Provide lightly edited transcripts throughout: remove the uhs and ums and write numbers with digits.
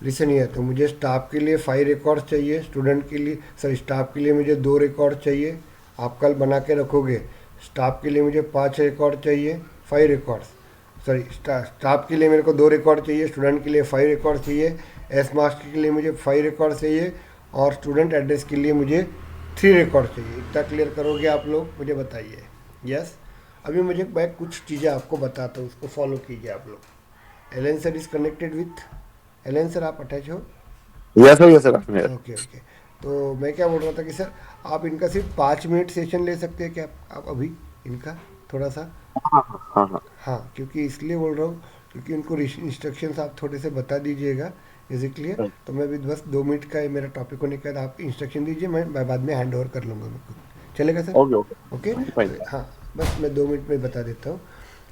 Listen here, तो मुझे staff के लिए 5 रिकॉर्ड चाहिए, स्टूडेंट के लिए सर स्टाफ के लिए मुझे 2 रिकॉर्ड चाहिए। आप कल बना के रखोगे। स्टाफ के लिए मुझे 5 रिकॉर्ड चाहिए, 5 रिकॉर्ड्स। सॉरी, स्टाफ के लिए मेरे को 2 रिकॉर्ड चाहिए, स्टूडेंट के लिए 5 रिकॉर्ड चाहिए, एस मास्टर के लिए मुझे 5 रिकॉर्ड चाहिए, और स्टूडेंट एड्रेस के लिए मुझे 3 रिकॉर्ड चाहिए। इतना क्लियर करोगे आप लोग, मुझे बताइए। यस। अभी मुझे मैं कुछ चीज़ें आपको बताता हूँ, उसको फॉलो कीजिए आप लोग। Allen sir is connected with, Allen sir आप अटैच हो? यस सर आपने। Okay okay. तो मैं क्या बोल रहा था कि सर आप इनका सिर्फ 5 मिनट सेशन ले सकते हैं क्या, आप अभी इनका थोड़ा सा? हाँ हाँ हाँ हाँ। हाँ, क्योंकि इसलिए बोल रहा हूँ, क्योंकि उनको इंस्ट्रक्शंस आप थोड़े से बता दीजिएगा। Is it clear? तो मैं भी बस 2 मिनट का मेरा टॉपिक होने के बाद आप इंस्ट्रक्शन दीजिए, मैं बाद में हैंड ओवर कर लूँगा मेरे को। चलेगा sir? Okay okay. Okay, fine तो फाइन। हाँ, बस मैं 2 मिनट में बता देता हूँ।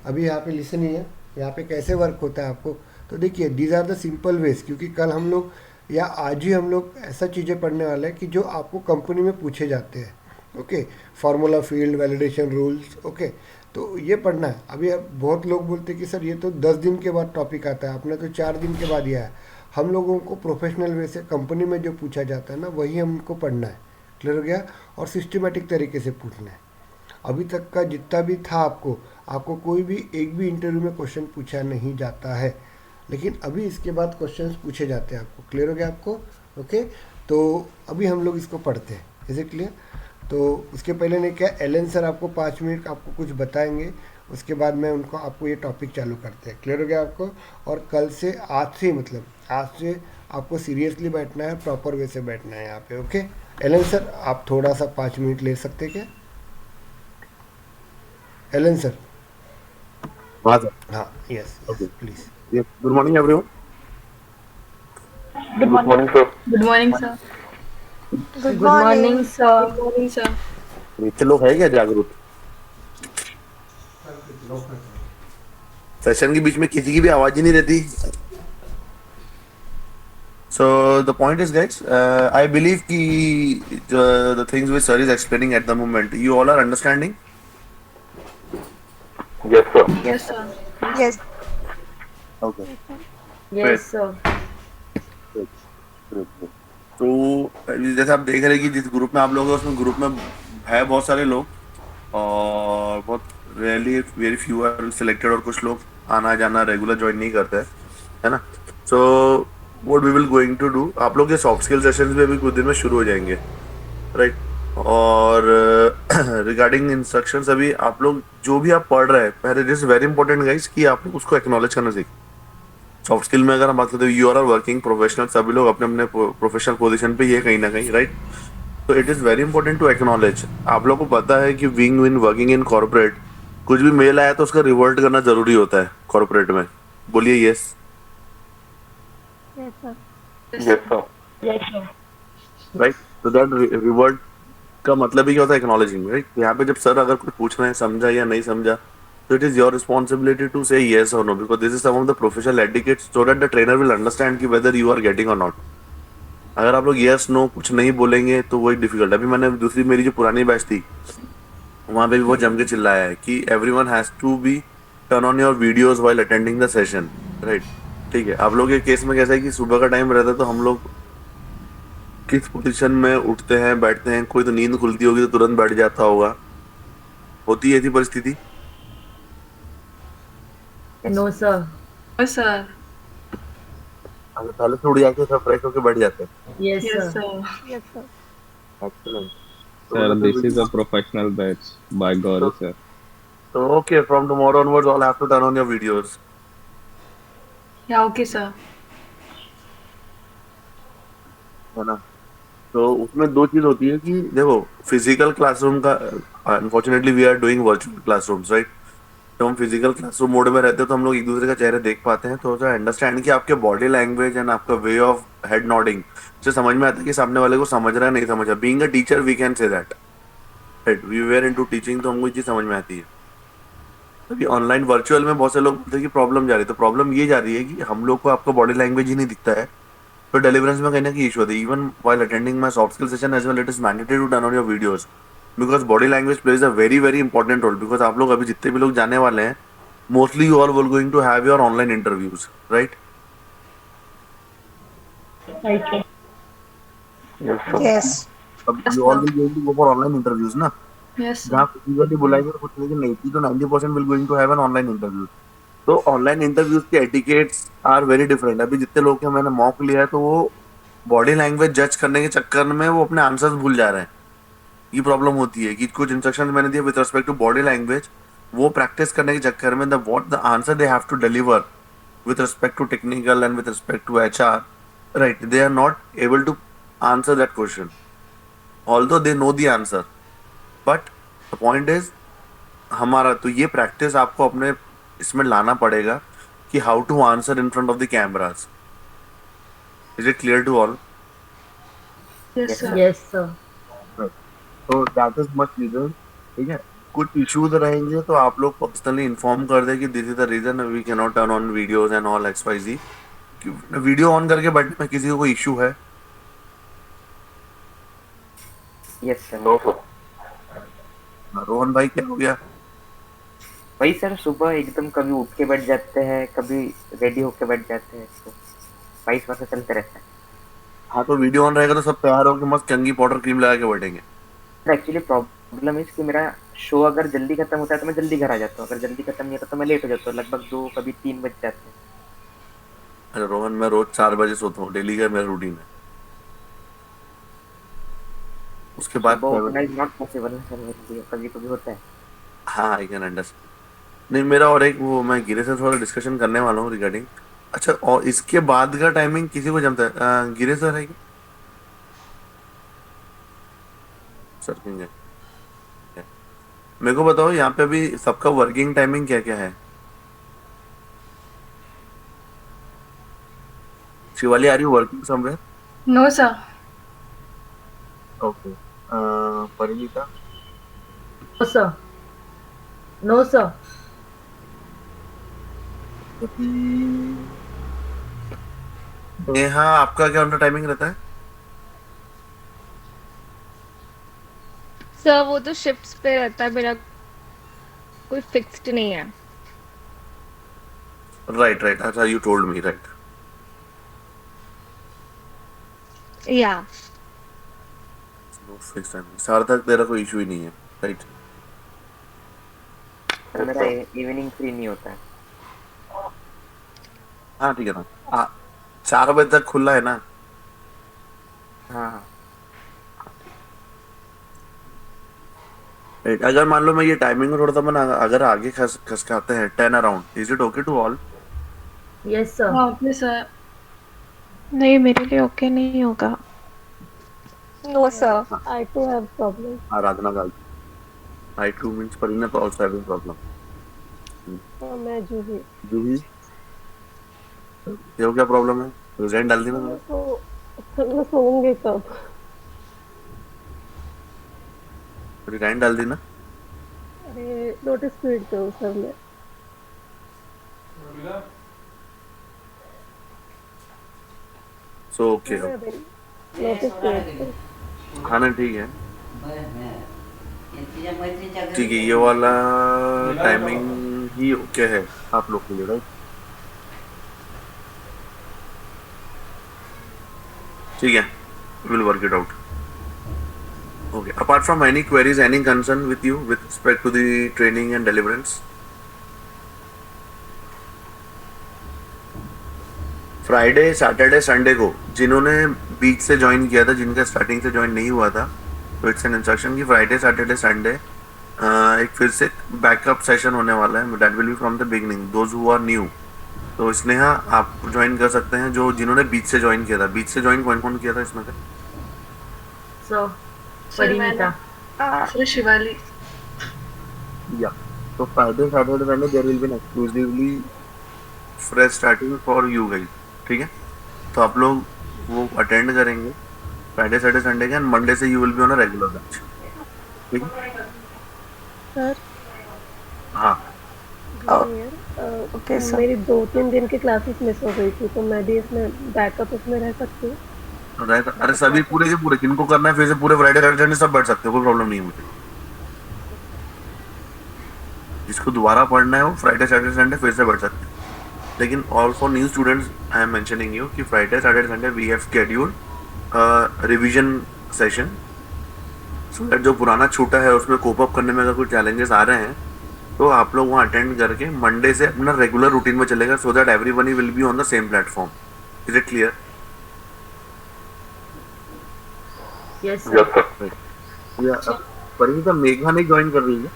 अभी यहाँ पे लिसन ही है, यहाँ पे कैसे वर्क होता है आपको। तो देखिए, these are the simple ways, क्योंकि कल हम लोग या आज ही हम लोग ऐसा चीज़ें पढ़ने वाले हैं कि जो आपको कंपनी में पूछे जाते हैं। Okay, formula field validation rules. Okay, तो ये पढ़ना है। अभी अब बहुत लोग बोलते हैं कि सर ये तो 10 दिन के बाद टॉपिक आता है, आपने तो 4 दिन के बाद दिया है। हम लोगों को प्रोफेशनल वे से कंपनी में जो पूछा जाता है ना, वही हमको पढ़ना है। क्लियर हो गया? और सिस्टमेटिक तरीके से पूछना है। अभी तक का जितना भी था आपको, आपको कोई भी एक भी इंटरव्यू में क्वेश्चन पूछा नहीं जाता है, लेकिन अभी इसके बाद क्वेश्चंस पूछे जाते हैं आपको। क्लियर हो गया आपको? ओके, तो अभी हम लोग इसको पढ़ते हैं। Is it clear? तो उसके पहले ने क्या, एलन सर आपको 5 मिनट आपको कुछ बताएंगे, उसके बाद मैं उनको आपको ये टॉपिक चालू करते हैं। क्लियर हो गया आपको? और कल से, आज से, मतलब आज से आपको सीरियसली बैठना है, प्रॉपर वे से बैठना है यहाँ पे। ओके, एलन सर आप थोड़ा सा 5 मिनट ले सकते हैं क्या? Allen sir. हाँ सर। हाँ, yes okay. Yes please. Yes, good morning everyone. Good good morning. Morning sir. Good morning, sir. Good Good morning, morning. sir. Good morning, sir. इतने लोग हैं क्या जागरूक? सेशन के बीच में किसी की भी आवाज ही नहीं रहती। So the point is, guys, I believe the things which sir is explaining at the moment, you all are understanding. Yes, sir. Yes, sir. Yes. Okay. Yes, Great. sir. Great. Great. Great. तो जैसे आप देख रहे हैं कि जिस group में आप लोग हैं, उसमें ग्रुप में है बहुत सारे लोग, और बहुत rarely very few are selected, और कुछ लोग आना जाना रेगुलर ज्वाइन नहीं करते हैं, है ना। So what we will going to do, आप लोग ये सॉफ्ट स्किल सेशंस भी अभी कुछ दिन में शुरू हो जाएंगे, राइट। और रिगार्डिंग इंस्ट्रक्शंस, अभी आप लोग जो भी आप पढ़ रहे हैं, पहले दिस वेरी इंपॉर्टेंट गाइस कि आप लोग उसको एक्नॉलेज करना सीखें। सॉफ्ट स्किल में अगर हम बात करते हैं, यू आर वर्किंग प्रोफेशनल, सभी लोग अपने अपने प्रोफेशनल पोजीशन पे ये कहीं ना कहीं, राइट। तो it is very important to acknowledge. आप लोग को पता है कि when we're working in corporate, कुछ भी मेल आया तो उसका रिवर्ट करना जरूरी होता है कॉर्पोरेट में। बोलिए yes. Yes sir. Yes, yes sir. Sir. Yes, sir. Right, तो दैट रिवर्ट का मतलब ही क्या होता है, एक्नॉलेजिंग, राइट। यहाँ पे जब सर अगर कुछ पूछ रहे हैं, समझा या नहीं समझा, तो it is your responsibility to say yes और no, because this is some of the professional etiquettes, so that the trainer will understand कि वेदर यू आर गेटिंग और नॉट। अगर आप लोग यस नो कुछ नहीं बोलेंगे तो वही डिफिकल्ट। अभी मैंने दूसरी, मेरी जो पुरानी बैच थी, वहां पे भी बहुत जम के चिल्लाया है कि everyone has to be turn on your videos while attending the session, right. ठीक है, आप लोग के केस में कैसा है कि सुबह का टाइम रहता है, तो हम लोग किस पोजीशन में उठते हैं बैठते हैं, कोई तो नींद खुलती होगी तो तुरंत बैठ जाता होगा, होती है ऐसी परिस्थिति। No, sir. No, sir. अगर पहले से उड़ जाके सब फ्रेश होके बैठ जाते हैं। Yes, Yes, sir. Yes sir. Excellent. तो Sir, मतलब this is फिर a professional batch by तो, Gaurav sir. तो okay, from tomorrow onwards all have to turn on your videos, Yeah, okay, sir. है ना। तो उसमें दो चीज होती है कि देखो, फिजिकल क्लासरूम का, unfortunately we are doing virtual classrooms, right. तो हम फिजिकल क्लासरूम मोड में रहते हैं, तो हम लोग एक दूसरे का चेहरा देख पाते हैं, तो अंडरस्टैंड कि आपके बॉडी लैंग्वेज एंड आपका वे ऑफ हेड नॉडिंग से समझ में आता है कि सामने वाले को समझ रहा है नहीं समझ रहा। Being a teacher we can say that, right, we were into teaching, तो हमको ये चीज समझ में आती है। अभी ऑनलाइन वर्चुअल में बहुत से लोग बोलते हैं कि प्रॉब्लम जा रही है, तो प्रॉब्लम ये जा रही है कि हम लोग को आपका बॉडी लैंग्वेज ही नहीं दिखता है, तो डिलीवरेंस में कहीं ना कहीं इशू होती है। Even while attending my soft skill session as well, it is mandatory to turn on your videos because body language plays a very very important role, because आप लोग अभी जितने भी लोग जाने वाले हैं, mostly you all will going to have your online interviews, right. Okay. Yes, sir. Yes. अब you all will going to go for online interviews ना, Yes, sir. जहाँ फिजिकली बुलाएंगे तो कुछ लेकिन 80 to 90% will going to have an online interview. तो online interviews के etiquettes are very different. अभी जितने लोग हैं मैंने मॉक लिया है तो वो बॉडी लैंग्वेज जज करने के चक्कर में वो अपने आंसर्स भूल जा रहे हैं. ये प्रॉब्लम होती है कि कुछ इंस्ट्रक्शंस मैंने दिए with respect to body language, वो प्रैक्टिस करने के चक्कर में the what the answer they have to deliver with respect to technical and with respect to HR, right? They are not able to answer that question, although they know the answer. But the point is, हमारा तो ये practice आपको अपने इसमें लाना पड़ेगा कि how to answer in front of the cameras. Is it clear to all? Yes, sir. Yes, sir. तो दैट इज मच ईजियर. ठीक है, कुछ इश्यूज रहेंगे तो आप लोग पर्सनली इन्फॉर्म कर दे कि this is the reason we can not turn on videos and all X Y Z. Video on करके बैठने में किसी को कोई इशू है? Yes sir. रोहन भाई क्या हो गया? वही सर, सुबह एकदम कभी उठ के बैठ जाते हैं, कभी रेडी होके बैठ जाते हैं, तो 22 वर्ष चलते रहता है. हाँ, तो वीडियो ऑन रहेगा तो सब तैयार होकर मस्त कंगी पाउडर क्रीम लगा के बैठेंगे. एक्चुअली प्रॉब्लम इज कि मेरा शो अगर जल्दी खत्म होता है तो मैं जल्दी घर आ जाता हूँ, अगर जल्दी खत्म नहीं होता तो मैं लेट हो जाता हूँ, लगभग 2 कभी 3 बज जाते हैं. अरे रोहन, मैं रोज 4 बजे सोता हूँ, डेली का मेरा रूटीन है. उसके बाद वो इज नॉट पॉसिबल है सर मेरे लिए, कभी कभी होता है. हाँ, आई कैन अंडरस्टैंड. नहीं, मेरा और एक वो मैं गिरे से थोड़ा डिस्कशन करने वाला हूँ रिगार्डिंग. अच्छा, और इसके बाद का टाइमिंग किसी को जमता है? गिरे सर है क्या? सर किंग है. मेरे को बताओ यहाँ पे अभी सबका वर्किंग टाइमिंग क्या क्या है? Shivali, are you working somewhere? No, sir. Okay. Parineeta? No, sir. No, sir. Neha, आपका क्या उनका टाइमिंग रहता है? सर वो तो शिफ्ट्स पे रहता है, मेरा कोई फिक्स्ड नहीं है. Right right. अच्छा, यू टोल्ड मी, राइट. या नो फिक्स टाइमिंग. सार्थक, तेरा कोई इशू ही नहीं है, राइट? सर मेरा इवनिंग फ्री नहीं होता है. हाँ, ठीक है ना. 4 बजे तक खुला है ना? हाँ हाँ. राइट. अगर मान लो मैं ये टाइमिंग में थोड़ा सा मैं अगर आगे खसकाते हैं 10 around, is it okay to all? Yes, sir. Okay, sir. नहीं, मेरे लिए ओके नहीं होगा. No, sir. I too have problem. आराधना गाल. आई टू मींस परिणा तो ऑल्सो हैविंग प्रॉब्लम. मैं जूही. जूही, ये क्या प्रॉब्लम है? रिजाइन डाल दी ना तुमने? तो मैं सोऊंगी कब? रिजाइन डाल दी ना? अरे नोटिस पीरियड पे हूँ सर मैं. So okay. नोटिस पीरियड पे. हाँ ना, ठीक है. ठीक है, ये वाला टाइमिंग ही ओके है आप लोग के लिए, राइट? ठीक है, will work it out. Okay. Apart from any queries, any concern with you with respect to the training and deliverance? Friday, Saturday, Sunday को जिन्होंने बीच से ज्वाइन किया था, जिनका स्टार्टिंग से ज्वाइन नहीं हुआ था, तो इट्स एन इंस्ट्रक्शन कि फ्राइडे, सैटरडे, संडे एक फिर से बैकअप सेशन होने वाला है. That will be from the beginning, those who are new. तो स्नेहा, आप ज्वाइन कर सकते हैं जो जिन्होंने बीच से ज्वाइन किया था. बीच से ज्वाइन कौन कौन किया था इसमें से? So, Sir, Parinita. Sir, Shivali. Yeah. तो Friday, Saturday, Sunday there will be an exclusively fresh starting for you guys. ठीक है, तो आप लोग वो अटेंड करेंगे फ्राइडे, सैटरडे, संडे के, एंड मंडे से you will be on a regular batch. ठीक है सर. हाँ. Okay sir. मेरी 2-3 दिन की क्लासेस मिस हो गई थी, तो मैं भी इसमें बैकअप उसमें रह सकती हूँ. राइट. अरे सभी पूरे के पूरे जिनको करना है फिर से पूरे फ्राइडे, सैटरडे, संडे सब बैठ सकते हो, कोई प्रॉब्लम नहीं है मुझे. जिसको दोबारा पढ़ना है वो फ्राइडे, सैटरडे, संडे फिर से बैठ सकते हैं. लेकिन all for new students I am mentioning you कि Friday Saturday Sunday we have scheduled revision session, so that जो पुराना छूटा है उसमें कोप अप करने में अगर कुछ चैलेंजेस आ रहे हैं तो आप लोग वहाँ अटेंड करके मंडे से अपना रेगुलर रूटीन में चलेगा, so that everyone will be on the same platform. Is it clear? Yes, sir. या परिणीता मेघा नहीं ज्वाइन कर रही है.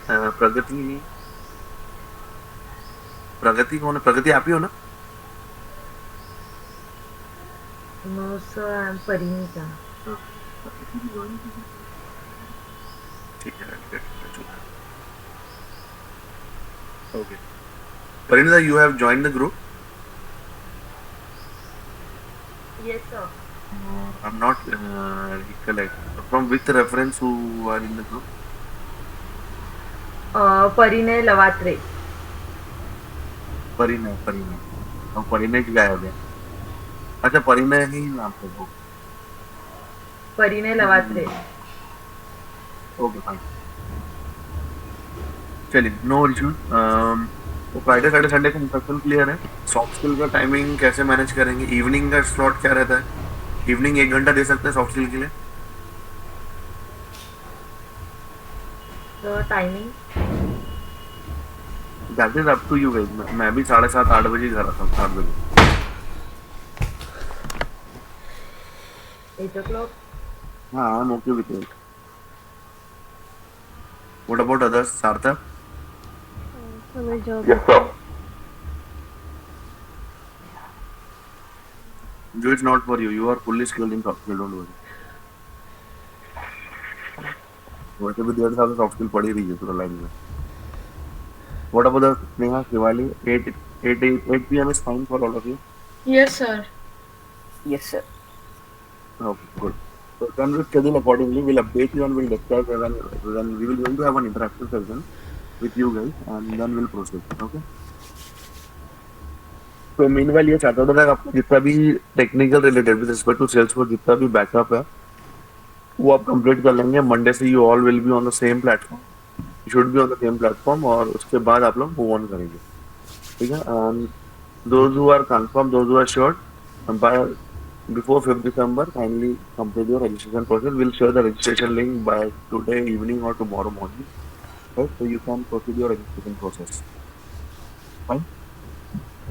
प्रगति कौन है? प्रगति आप ही हो ना? No, sir. I'm Parinita. ठीक है. Okay. Parineeta, you have joined the group? Yes, sir. I'm not recollect. From which reference who are in the group? परिणय लवात्रे. परिणय. अब परिणय क्या हो गया? अच्छा, परिणय ही नाम से हो. परिणय लवात्रे. Okay, fine. चलिए, नो इशू. तो फ्राइडे सैटरडे संडे का इंस्ट्रक्शन क्लियर है. सॉफ्ट स्किल का टाइमिंग कैसे मैनेज करेंगे? इवनिंग का स्लॉट क्या रहता है? इवनिंग 1 घंटा दे सकते हैं सॉफ्ट स्किल के लिए? So timing. That is up to you guys. मैं भी 7:30-8 बजे घर आता हूँ. 7 बजे. 8 o'clock. हाँ, I am okay with it. What about others? Sarthak? हमें जॉब जो it's not for you. You are fully skilled in soft skill, don't worry. वैसे भी 1.5 साल सॉफ्ट स्किल पढ़ी रही है पूरा लाइन में. What about the Sneha Shivali? 8 p.m. is fine for all of you? Yes, sir. Yes sir. Okay, good. So then we'll schedule accordingly. We'll update you and we'll discuss when we will going to have an interactive session with you guys and then we'll proceed. Okay? तो meanwhile ये चाहता था आपको जितना भी technical related with respect to Salesforce जितना भी backup है वो आप कंप्लीट कर लेंगे. मंडे से you all will be on the same platform. You should be on the same platform और उसके बाद आप लोग मूव ऑन करेंगे. ठीक है? And those who are confirm, those who are sure, by before 5th December, kindly complete your registration process. We'll share the registration link by today evening or tomorrow morning. Right? So you can proceed your registration process. Fine?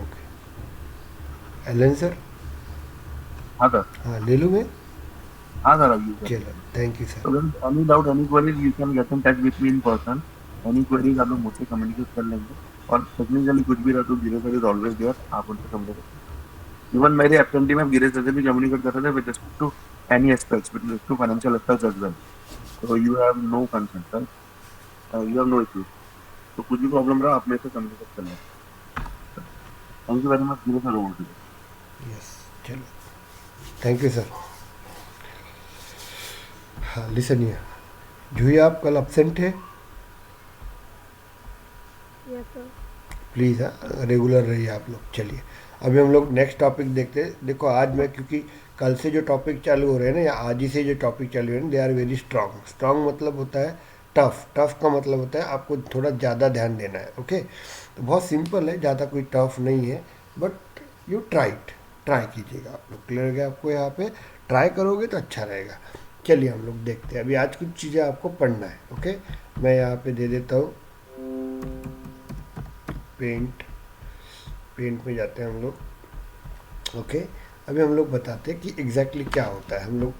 Okay. Allen sir? हाँ sir. हाँ, ले लूँ मैं? हाँ sir, अभी sir. चलो, thank you sir. So then any doubt, any queries, you can get in touch with me in person. Any queries आप लोग मुझसे communicate कर लेंगे और technically कुछ भी रहा तो Girish sir is always there. आप उनसे communicate. इवन मेरे एब्सेंटी में गिरीश सर से भी कम्युनिकेट कर रहे थे with respect to any aspects, with respect to financial aspects as well. So you have no concern, right? You have no issues. तो कुछ भी प्रॉब्लम रहा आप मेरे से कम्युनिकेट कर लें. Thank you very much Girish sir. Over to you. Yes, चलो, थैंक यू सर. हाँ, लिसन हियर. जूही, आप कल अपसेंट है? Yes sir. प्लीज़ रेगुलर रहिए आप लोग. चलिए, अभी हम लोग नेक्स्ट टॉपिक देखते हैं. देखो, आज मैं क्योंकि कल से जो टॉपिक चालू हो रहे हैं ना या आज ही से जो टॉपिक चालू हो रहे हैं, they are very strong. Strong मतलब होता है टफ. टफ का मतलब होता है आपको थोड़ा ज़्यादा ध्यान देना है. ओके? तो बहुत सिंपल है, ज़्यादा कोई टफ नहीं है, बट यू ट्राई कीजिएगा आप लोग. क्लियर हो गया आपको? यहाँ पे ट्राई करोगे तो अच्छा रहेगा. चलिए हम लोग देखते हैं. अभी आज कुछ चीज़ें आपको पढ़ना है. ओके? मैं यहाँ पे दे देता हूँ पेंट में जाते हैं हम लोग. ओके? अभी हम लोग बताते हैं कि एग्जैक्टली क्या होता है. हम लोग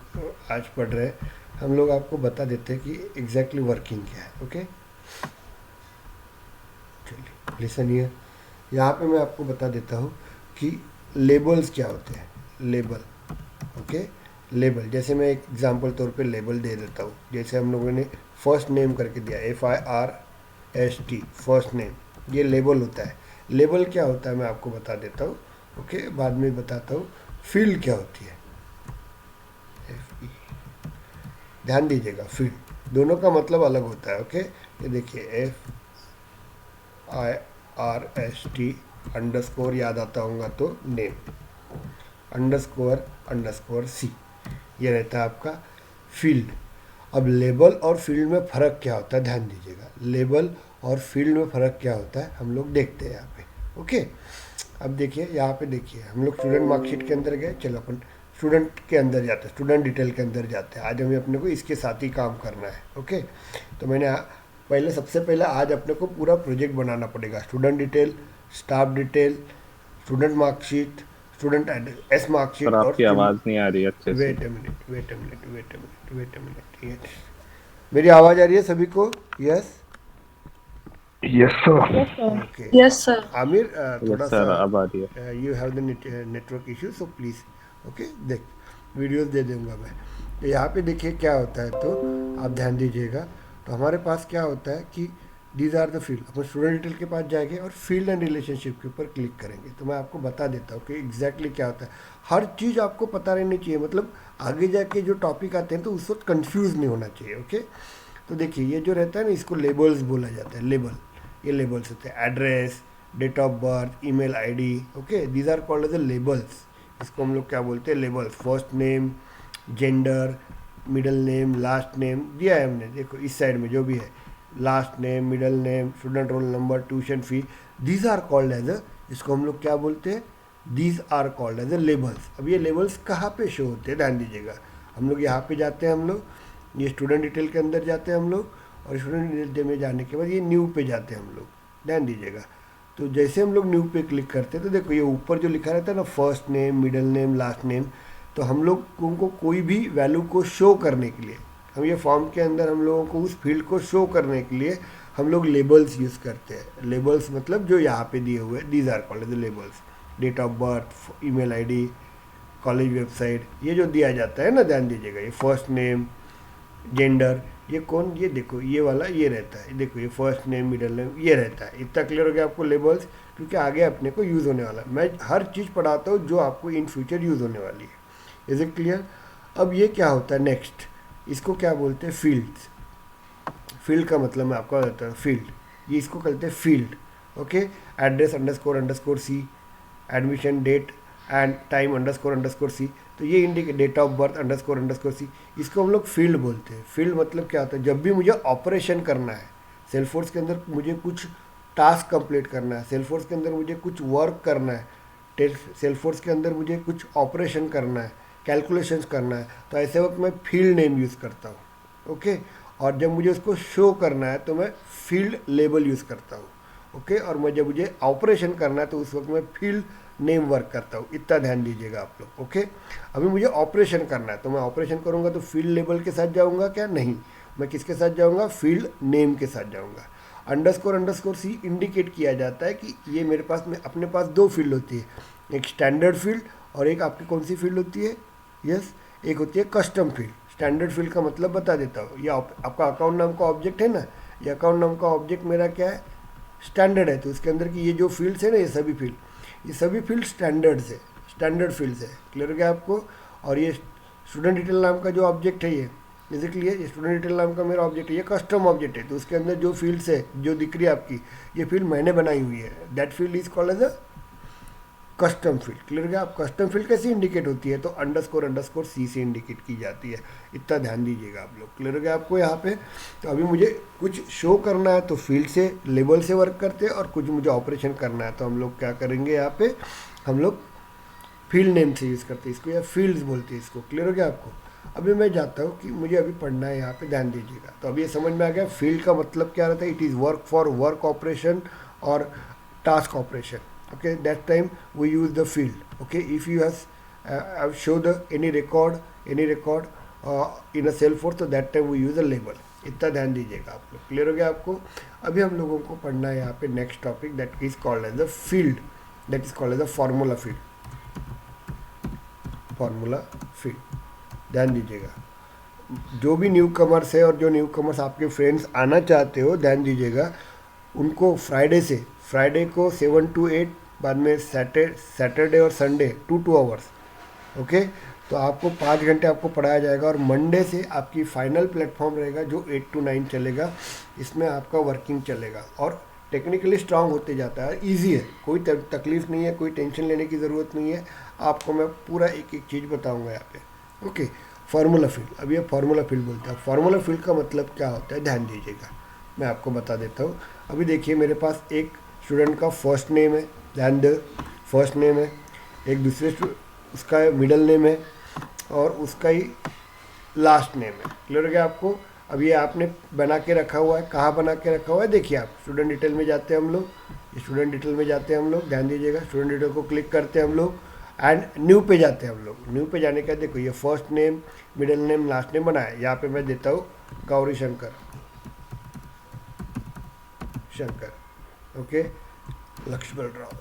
आज पढ़ रहे हैं, हम लोग आपको बता देते हैं कि एग्जैक्टली वर्किंग क्या है. ओके? चलिए, लिसन हियर. यहाँ पे मैं आपको बता देता हूँ कि लेबल्स क्या होते हैं. लेबल. ओके? लेबल, जैसे मैं एक एग्जांपल तौर पे लेबल दे देता हूँ. जैसे हम लोगों ने फर्स्ट नेम करके दिया, FIRST, फर्स्ट नेम, ये लेबल होता है. लेबल क्या होता है मैं आपको बता देता हूँ. ओके? बाद में बताता हूँ. फील्ड क्या होती है? FE. ध्यान दीजिएगा, फील्ड दोनों का मतलब अलग होता है. ओके? ये देखिए, FIRST अंडरस्कोर याद आता होगा तो नेम, अंडरस्कोर C, ये रहता है आपका फील्ड. अब लेबल और फील्ड में फ़र्क क्या होता है ध्यान दीजिएगा. लेबल और फील्ड में फ़र्क क्या होता है हम लोग देखते हैं यहाँ पे. ओके? अब देखिए यहाँ पे देखिए हम लोग स्टूडेंट मार्कशीट के अंदर गए, चलो अपन स्टूडेंट के अंदर जाते हैं, स्टूडेंट डिटेल के अंदर जाते हैं। आज हमें अपने को इसके साथ ही काम करना है। ओके, तो मैंने पहले सबसे पहले आज अपने को पूरा प्रोजेक्ट बनाना पड़ेगा। Student detail, staff detail, student marksheet, student S marksheet पर आपकी आवाज नहीं आ रही अच्छे से। वेट अ मिनट, यस मेरी आवाज़ आ रही है सभी को? Yes Yes, sir. Okay. Yes, sir. Aamir थोड़ा यस सर, सा अब आ रही है। You have the network issue, so please okay. देख वीडियोस दे दूंगा मैं। तो यहाँ पे देखिए क्या होता है, तो आप ध्यान दीजिएगा। तो हमारे पास क्या होता है कि दीज आर द फील्ड। अपन स्टूडेंट डिटेल के पास जाएंगे और फील्ड एंड रिलेशनशिप के ऊपर क्लिक करेंगे। तो मैं आपको बता देता हूँ कि एग्जैक्टली क्या होता है। हर चीज़ आपको पता रहनी चाहिए, मतलब आगे जाके जो टॉपिक आते हैं तो उस वक्त कन्फ्यूज़ नहीं होना चाहिए। ओके, तो देखिए ये जो रहता है ना, इसको लेबल्स बोला जाता है। लेबल, ये लेबल्स होते हैं। Address, date of birth, email ID, okay, these are called as the labels. इसको हम लोग क्या बोलते हैं? Labels. First name, gender, middle name, last name दिया है हमने, देखो इस साइड में जो भी है, last name, middle name, student roll number, tuition fee, these are called as a, इसको हम लोग क्या बोलते हैं? These are called as a labels. अब ये लेबल्स कहाँ पे शो होते हैं? ध्यान दीजिएगा। हम लोग यहाँ पे जाते हैं, हम लोग ये स्टूडेंट डिटेल के अंदर जाते हैं हम लोग, और स्टूडेंट डिटेल में जाने के बाद ये न्यू पे जाते हैं हम लोग। ध्यान दीजिएगा। तो जैसे हम लोग न्यू पे क्लिक करते हैं तो देखो ये ऊपर जो लिखा रहता है ना, first name, middle name, last name, तो हम लोग उनको कोई भी वैल्यू को शो करने के लिए, हम ये फॉर्म के अंदर हम लोगों को उस फील्ड को शो करने के लिए हम लोग लेबल्स यूज़ करते हैं। लेबल्स मतलब जो यहाँ पे दिए हुए हैं, these are called as labels. Date of birth, email ID, college website, ये जो दिया जाता है ना, ध्यान दीजिएगा। ये फर्स्ट नेम, जेंडर, ये कौन, ये देखो ये वाला ये रहता है, देखो ये फर्स्ट नेम, मिडल नेम, ये रहता है। इतना क्लियर हो गया आपको लेबल्स, क्योंकि आगे अपने को यूज़ होने वाला है। मैं हर चीज़ पढ़ाता हूँ जो आपको इन फ्यूचर यूज़ होने वाली है। Is it clear? अब ये क्या होता है नेक्स्ट, इसको क्या बोलते हैं? फील्ड्स। फील्ड का मतलब मैं आपको बताता हूँ। फील्ड, ये इसको कहते हैं field. Okay, address underscore C, admission date and time underscore C, तो ये indicate date of birth underscore C, इसको हम लोग फील्ड बोलते हैं। फील्ड मतलब क्या होता है? जब भी मुझे ऑपरेशन करना है सेल्फोर्स के अंदर, मुझे कुछ टास्क कंप्लीट करना है, सेल्फोर्स के अंदर मुझे कुछ वर्क करना है, सेल्फोर्स के अंदर मुझे कुछ ऑपरेशन करना है, कैलकुलेशंस करना है, तो ऐसे वक्त मैं फील्ड नेम यूज़ करता हूँ। ओके, और जब मुझे उसको शो करना है तो मैं फील्ड लेबल यूज़ करता हूँ। ओके, और मैं जब मुझे ऑपरेशन करना है तो उस वक्त मैं फील्ड नेम वर्क करता हूँ। इतना ध्यान दीजिएगा आप लोग। ओके, अभी मुझे ऑपरेशन करना है तो मैं ऑपरेशन करूँगा तो फील्ड लेबल के साथ जाऊँगा क्या? नहीं, मैं किसके साथ जाऊँगा? फील्ड नेम के साथ जाऊँगा। अंडरस्कोर सी इंडिकेट किया जाता है कि ये मेरे पास में अपने पास दो फील्ड होती है, एक स्टैंडर्ड फील्ड और एक आपकी कौन सी फील्ड होती है? यस, एक होती है कस्टम फील्ड। स्टैंडर्ड फील्ड का मतलब बता देता हूँ, ये आपका अकाउंट नाम का ऑब्जेक्ट है ना, ये अकाउंट नाम का ऑब्जेक्ट मेरा क्या है? स्टैंडर्ड है। तो इसके अंदर की ये जो फील्ड्स है ना, ये सभी फील्ड स्टैंडर्ड्स है, स्टैंडर्ड फील्ड्स है। क्लियर हो गया आपको? और ये स्टूडेंट डिटेल नाम का जो ऑब्जेक्ट है, ये बेसिकली ये स्टूडेंट डिटेल नाम का मेरा ऑब्जेक्ट है, ये कस्टम ऑब्जेक्ट है। तो उसके अंदर जो फील्ड्स है जो दिख रही है आपकी, ये फील्ड मैंने बनाई हुई है। That field is called as a custom field. Clear हो गया? आप कस्टम फील्ड कैसे इंडिकेट होती है? तो अंडरस्कोर सी से इंडिकेट की जाती है। इतना ध्यान दीजिएगा आप लोग। क्लियर हो गया आपको यहाँ पे? तो अभी मुझे कुछ शो करना है तो फील्ड से, लेबल से वर्क करते हैं, और कुछ मुझे ऑपरेशन करना है तो हम लोग क्या करेंगे? यहाँ पे हम लोग फील्ड नेम से यूज़ करते हैं इसको, या फील्ड्स बोलते हैं इसको। क्लियर हो गया आपको? अभी मैं जाता हूँ कि मुझे अभी पढ़ना है, यहाँ पे ध्यान दीजिएगा। तो अभी ये समझ में आ गया फील्ड का मतलब क्या रहता है? It is work for work operation और task operation. Okay, that time we use the field. Okay, if you have show the any record in a Salesforce, तो that time we use a label. इतना ध्यान दीजिएगा आप लोग। Clear हो गया आपको? अभी हम लोगों को पढ़ना है यहाँ पे next topic, that is called as a field, that is called as a formula field. Formula field ध्यान दीजिएगा। जो भी न्यू कमर्स है और जो न्यू कमर्स आपके फ्रेंड्स आना चाहते हो, ध्यान दीजिएगा, उनको फ्राइडे को 7 to 8, बाद में सैटरडे और संडे 2 आवर्स। ओके, तो आपको 5 घंटे आपको पढ़ाया जाएगा, और मंडे से आपकी फाइनल प्लेटफॉर्म रहेगा जो 8 to 9 चलेगा। इसमें आपका वर्किंग चलेगा और टेक्निकली स्ट्रांग होते जाता है। इजी है, कोई तकलीफ नहीं है, कोई टेंशन लेने की ज़रूरत नहीं है। आपको मैं पूरा एक एक चीज़ बताऊँगा यहाँ पे। ओके, फार्मूला फील्ड, अब ये फार्मूला फील्ड बोलते हैं। फार्मूला फील्ड का मतलब क्या होता है? ध्यान दीजिएगा, मैं आपको बता देता हूँ। अभी देखिए मेरे पास एक स्टूडेंट का फर्स्ट नेम है, ध्यान दो, फर्स्ट नेम है, एक दूसरे उसका मिडल नेम है और उसका ही लास्ट नेम है। क्लियर हो गया आपको? अब ये आपने बना के रखा हुआ है, कहाँ बना के रखा हुआ है देखिए आप, स्टूडेंट डिटेल में जाते हैं हम लोग, स्टूडेंट डिटेल में जाते हैं हम लोग, ध्यान दीजिएगा, स्टूडेंट डिटेल को क्लिक करते हैं हम लोग एंड न्यू पे जाते हैं हम लोग। न्यू पे जाने का देखो ये first name, middle name, last name बना है। यहाँ पे मैं देता हूँ गौरी शंकर, ओके, लक्ष्मण राव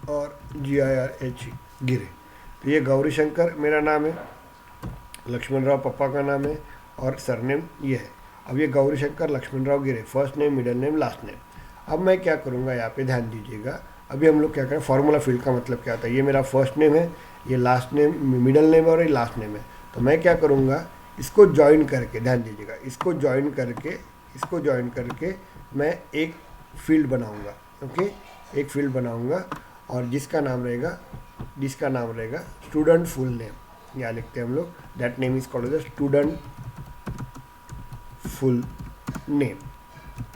और GIRH गिरे। तो ये गौरी शंकर मेरा नाम है, लक्ष्मण राव पापा का नाम है और सरनेम ये है। अब ये गौरी शंकर लक्ष्मण राव गिरे, first name, middle name, last name. अब मैं क्या करूँगा, यहाँ पे ध्यान दीजिएगा, अभी हम लोग क्या करें, फार्मूला फील्ड का मतलब क्या होता है, ये मेरा फर्स्ट नेम है, ये लास्ट नेम, मिडिल नेम और ये लास्ट नेम है। तो मैं क्या करूँगा, इसको ज्वाइन करके, ध्यान दीजिएगा, इसको ज्वाइन करके मैं एक फील्ड बनाऊँगा, ओके, एक फील्ड बनाऊँगा और जिसका नाम रहेगा स्टूडेंट फुल नेम। यहाँ लिखते हैं हम लोग, that name is called as student full name,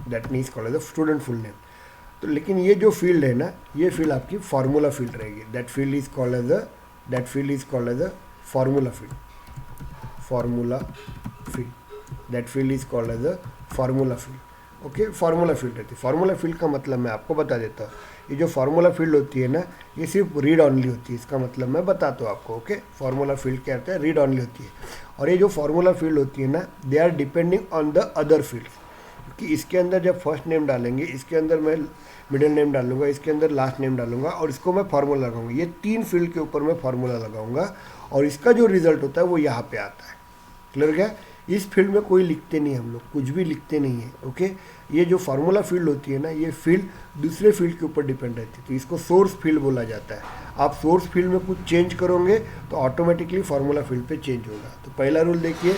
that name is called as student full name. तो लेकिन ये जो फील्ड है ना, ये फील्ड आपकी फार्मूला फील्ड रहेगी। That field is called as a formula field, that field is called as a formula field, okay. Formula field रहती है। फार्मूला फील्ड का मतलब मैं आपको बता देता हूँ, ये जो फार्मूला फील्ड होती है ना, ये सिर्फ रीड ऑनली होती है, इसका मतलब मैं बताता हूँ आपको, ओके। फार्मूला फील्ड क्या होता है, रीड ऑनली होती है। और ये जो फार्मूला फील्ड होती है ना, they are depending on the other field, क्योंकि इसके अंदर जब फर्स्ट नेम डालेंगे, इसके अंदर मैं मिडिल नेम डालूंगा, इसके अंदर लास्ट नेम डालूंगा और इसको मैं फार्मूला लगाऊंगा। ये 3 फील्ड के ऊपर मैं फार्मूला लगाऊंगा और इसका जो रिजल्ट होता है वो यहाँ पे आता है। क्लियर गया? इस फील्ड में कोई लिखते नहीं, हम लोग कुछ भी लिखते नहीं है, ओके। ये जो फार्मूला फील्ड होती है ना, ये फील्ड दूसरे फील्ड के ऊपर डिपेंड रहती है, तो इसको सोर्स फील्ड बोला जाता है। आप सोर्स फील्ड में कुछ चेंज करोगे तो ऑटोमेटिकली फार्मूला फील्ड पे चेंज होगा। तो पहला रूल देखिए,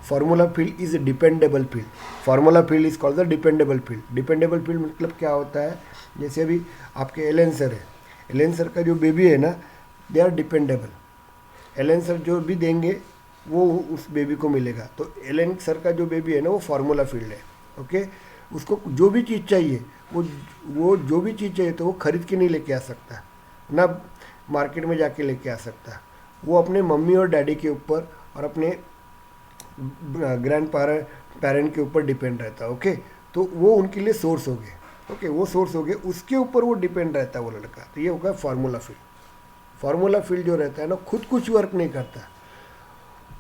formula field is dependable field. Formula field is called the dependable field. Dependable field मतलब क्या होता है, जैसे अभी आपके एलन सर है, एलन सर का जो बेबी है ना, they are dependable. Allen sir जो भी देंगे वो उस बेबी को मिलेगा। तो एलन सर का जो बेबी है ना, वो फार्मूला फील्ड है, ओके। उसको जो भी चीज़ चाहिए, वो जो भी चीज़ चाहिए तो वो खरीद के नहीं लेके आ सकता, ना मार्केट में जाके लेके आ सकता। वो अपने मम्मी और डैडी के ऊपर और अपने ग्रैंड पेरेंट के ऊपर डिपेंड रहता है, ओके। तो वो उनके लिए सोर्स हो गए, ओके, वो सोर्स हो गए, उसके ऊपर वो डिपेंड रहता है वो लड़का। तो ये होगा फार्मूला फील्ड। फार्मूला फील्ड जो रहता है ना, खुद कुछ वर्क नहीं करता,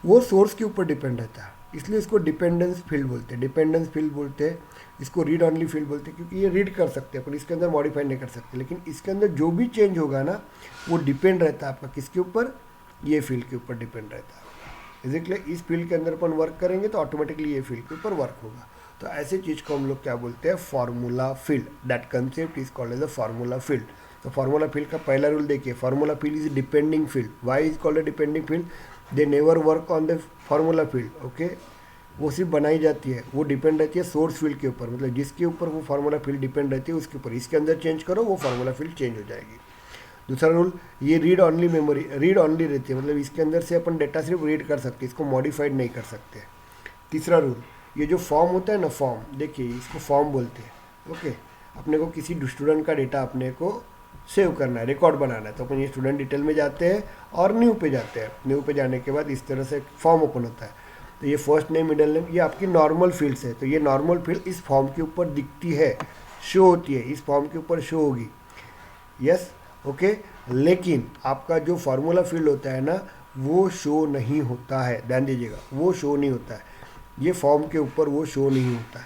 वो सोर्स के ऊपर डिपेंड रहता है, इसलिए इसको डिपेंडेंस फील्ड बोलते हैं। डिपेंडेंस फील्ड बोलते हैं, इसको रीड ऑनली फील्ड बोलते हैं, क्योंकि ये रीड कर सकते हैं पर इसके अंदर मॉडिफाई नहीं कर सकते। लेकिन इसके अंदर जो भी चेंज होगा ना, वो डिपेंड रहता है आपका किसके ऊपर, ये फील्ड के ऊपर डिपेंड रहता है। इसलिए इस फील्ड के अंदर अपन वर्क करेंगे तो ऑटोमेटिकली ये फील्ड के ऊपर वर्क होगा। तो ऐसे चीज़ को हम लोग क्या बोलते हैं, formula field. That concept is called as a formula field. तो फार्मूला फील्ड का पहला रूल देखिए, formula field is depending field. Why is called a depending field, they never work on the formula field, okay. वो सिर्फ बनाई जाती है, वो डिपेंड रहती है सोर्स फील्ड के ऊपर, मतलब जिसके ऊपर वो फार्मूला फील्ड डिपेंड रहती है उसके ऊपर। इसके अंदर चेंज करो, वो फार्मूला फील्ड चेंज हो जाएगी। दूसरा रूल, ये read only memory, read only रहती है, मतलब इसके अंदर से अपन डेटा सिर्फ रीड कर सकते हैं, इसको मॉडिफाइड नहीं कर सकते। तीसरा रूल, ये जो फॉर्म होता है ना, फॉर्म देखिए, इसको फॉर्म बोलते हैं, ओके। अपने को किसी स्टूडेंट का डेटा अपने को सेव करना है, रिकॉर्ड बनाना है, तो अपन ये स्टूडेंट डिटेल में जाते हैं और न्यू पे जाते हैं। न्यू पे जाने के बाद इस तरह से फॉर्म ओपन होता है। तो ये फर्स्ट नेम, मिडिल नेम, ये आपकी नॉर्मल फील्ड्स है। तो ये नॉर्मल फील्ड इस फॉर्म के ऊपर दिखती है, शो होती है, इस फॉर्म के ऊपर शो होगी, यस, ओके। लेकिन आपका जो फार्मूला फील्ड होता है ना, वो शो नहीं होता है, ध्यान दीजिएगा, वो शो नहीं होता है, ये फॉर्म के ऊपर वो शो नहीं होता है।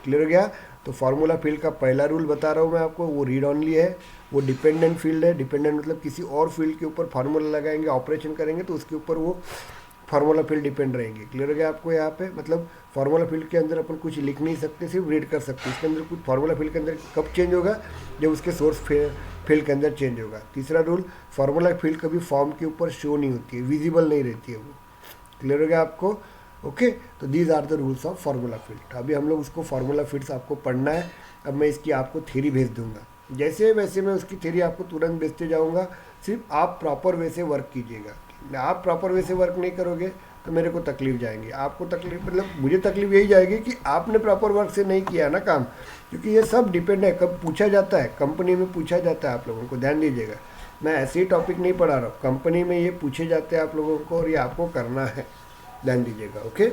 क्लियर हो गया? तो फार्मूला फील्ड का पहला रूल बता रहा हूँ मैं आपको, वो रीड ऑनली है, वो डिपेंडेंट फील्ड है। डिपेंडेंट मतलब किसी और फील्ड के ऊपर फार्मूला लगाएंगे, ऑपरेशन करेंगे तो उसके ऊपर वो फार्मूला फील्ड डिपेंड रहेंगे। क्लियर हो गया आपको? यहाँ पे मतलब फार्मूला फील्ड के अंदर अपन कुछ लिख नहीं सकते, सिर्फ रीड कर सकते। इसके अंदर कुछ फार्मूला फील्ड के अंदर कब चेंज होगा, जब उसके सोर्स फील्ड के अंदर चेंज होगा। तीसरा रूल, फार्मूला फील्ड कभी फॉर्म के ऊपर शो नहीं होती है, विजिबल नहीं रहती है वो। क्लियर हो गया आपको? ओके। तो these are the rules of formula field. अभी हम लोग उसको फार्मूला फील्ड्स आपको पढ़ना है। अब मैं इसकी आपको थ्योरी भेज दूंगा, जैसे वैसे मैं उसकी थ्योरी आपको तुरंत भेजते जाऊंगा, सिर्फ आप प्रॉपर वे से वर्क कीजिएगा। आप प्रॉपर वे से वर्क नहीं करोगे तो मेरे को तकलीफ जाएंगी, आपको तकलीफ मतलब मुझे तकलीफ यही जाएगी कि आपने प्रॉपर वर्क से नहीं किया ना काम, क्योंकि ये सब डिपेंड है, कब पूछा जाता है, कंपनी में पूछा जाता है। आप लोगों को ध्यान दीजिएगा, मैं ऐसे ही टॉपिक नहीं पढ़ा रहा हूँ, कंपनी में ये पूछे जाते हैं आप लोगों को और ये आपको करना है, ध्यान दीजिएगा। ओके,